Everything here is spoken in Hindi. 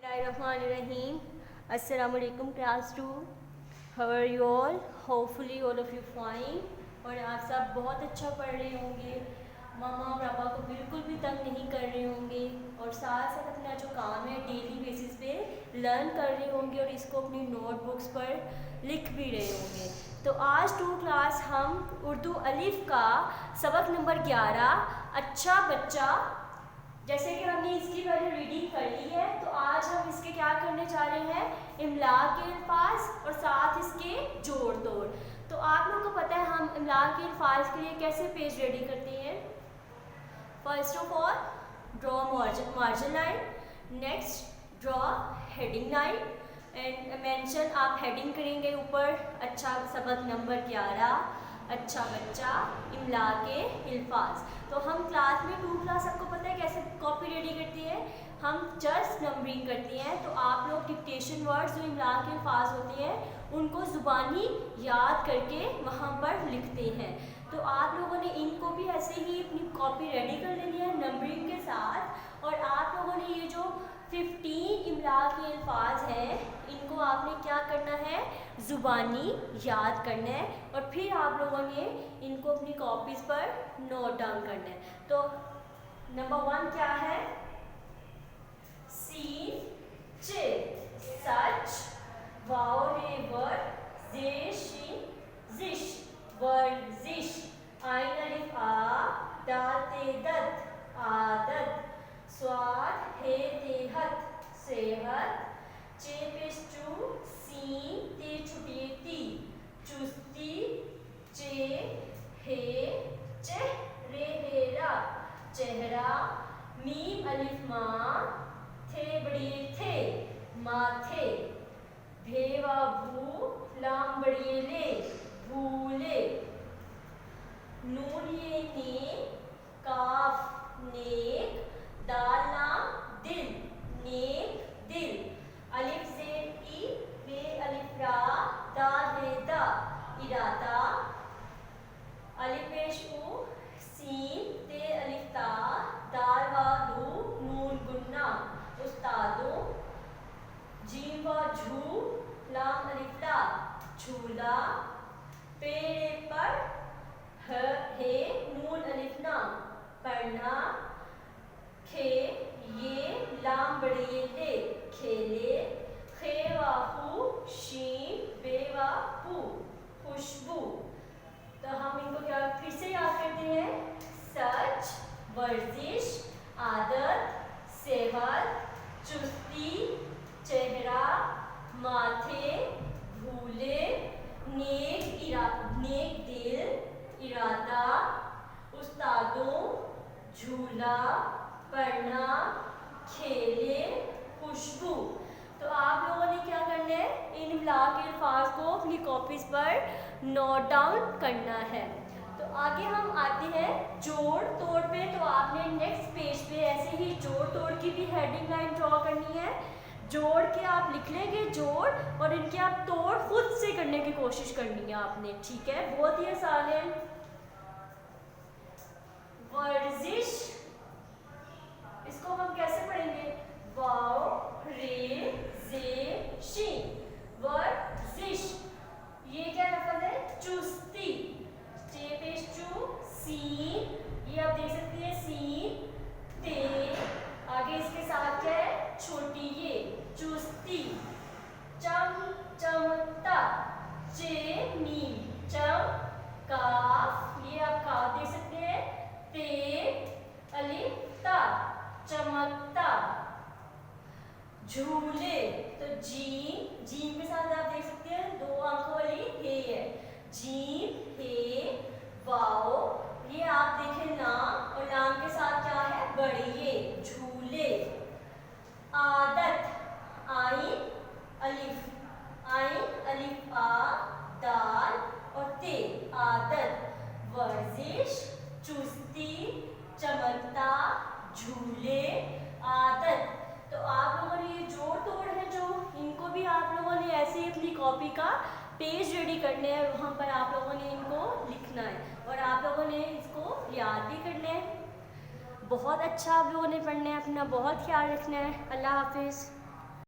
Bismillahirrahmanirrahim. Assalamu alaikum class 2. How are you all? Hopefully all of you fine. और आप सब बहुत अच्छा पढ़ रहे होंगे, मामा और पापा को बिल्कुल भी तंग नहीं कर रहे होंगे और साथ साथ अपना जो काम है डेली बेसिस पे लर्न कर रहे होंगे और इसको अपनी नोटबुक्स पर लिख भी रहे होंगे। तो आज 2 क्लास हम उर्दू अलिफ का सबक नंबर 11 अच्छा बच्चा, जैसे कि हमने इसकी पहले रीडिंग कर ली है, तो आज हम इसके क्या करने जा रहे हैं, इमला के अल्फाज और साथ इसके जोड़ तोड़। तो आप लोगों को पता है हम इमला के अल्फाज के लिए कैसे पेज रेडी करते हैं। First of all draw margin line, next draw heading line and mention, आप हेडिंग करेंगे ऊपर अच्छा सबक नंबर 11 अच्छा बच्चा इमला के अल्फाज। तो हम क्लास में 2 क्लास आपको पता है कैसे कॉपी रेडी करती है, हम जस्ट नंबरिंग करती हैं। तो आप लोग डिक्टेशन वर्ड्स जो इमला के अल्फाज होते हैं उनको ज़ुबानी याद करके वहाँ पर लिखते हैं। तो आप लोगों ने इनको भी ऐसे ही अपनी कॉपी रेडी कर लेनी है नंबरिंग के साथ। और आप लोगों ने ये जो 15 इमला के अल्फाज हैं इनको आपने क्या करना है, ज़ुबानी याद करना है और फिर आप लोगों ने इनको अपनी कॉपीज़ पर नोट डाउन करना है। तो नंबर 1 क्या है, सी चे सच, वाओ रे वर जे शी जिश वर्जिश, आइन अलिफ आ दाल ते दत आदत, स्वाद हे ते हत सेहत, चे पेश चू सीन ते छुटिए ती चुस्ती, चे हे चेहरे हेरा चेहरा, मीम अलिफ माँ थे बड़िए थे माथे, भेवा भू लाम बड़िए ले भूले, नून ये ने काफ नेक, दाल लाम दिल नेक दिल, अलिफ ज़ेर ई बे अलिफ रा दाल बे दा इरादा, अलिफ पेश उ सीन ते अलिफ ता दाल वा लू नून गुन्ना उस्तादों, जीम व झू लाम अलिफ ला झूला, पेड़े पर हे नून अलिफ ना पढ़ना, खे ये लाम बड़े ले खेले, खे वाहू शीन बेवा हू खुशबू। तो हम इनको क्या फिर से याद करते हैं, सच वर्जिश आदत सेहत चुस्ती चेहरा माथे भूले, नेक दिल इरादा, उस्तादों झूला पढ़ना खेले खुशबू। तो आप लोगों ने क्या करना है, इन इमला के अल्फाज को अपनी कॉपीज़ पर नोट डाउन करना है। तो आगे हम आते हैं जोड़ तोड़ पे। तो आपने नेक्स्ट पेज पे ऐसे ही जोड़ तोड़ की भी हेडिंग लाइन ड्रॉ करनी है। जोड़ के आप लिख लेंगे जोड़ और इनके आप तोड़ खुद से करने की कोशिश करनी है आपने, ठीक है, बहुत ही आसान है। वर्जिश, इसको हम कैसे पढ़ेंगे, वाओ रे जे शी वर्जिश, ये क्या लफ्ज़ है, चुस्ती, चे पेश चू सीन, ये आप देख सकते हैं सीन ते, आगे इसके साथ क्या है छोटी ये चुस्ती, चम चमकता, चे मीम चम काफ, ये आप काफ देख सकते हैं, ते अलिफ ता चमकता, झूले, तो जीम जीम के साथ आप देख सकते हैं 2 आंखों वाली हे है, जीम हे, वाओ ये आप देखें नाम और नाम के साथ क्या है बड़िए झूले, आदत आइन अलिफ आ दाल और ते आदत, वर्जिश चुस्ती चमकता झूले आदत। तो आप लोगों ने ये जोड़ तोड़ है जो इनको भी आप लोगों ने ऐसे ही अपनी कॉपी का पेज रेडी करने हैं, वहाँ पर आप लोगों ने इनको लिखना है और आप लोगों ने इसको याद भी करना है। बहुत अच्छा आप लोगों ने पढ़ना है, अपना बहुत ख्याल रखना है। अल्लाह हाफिज़।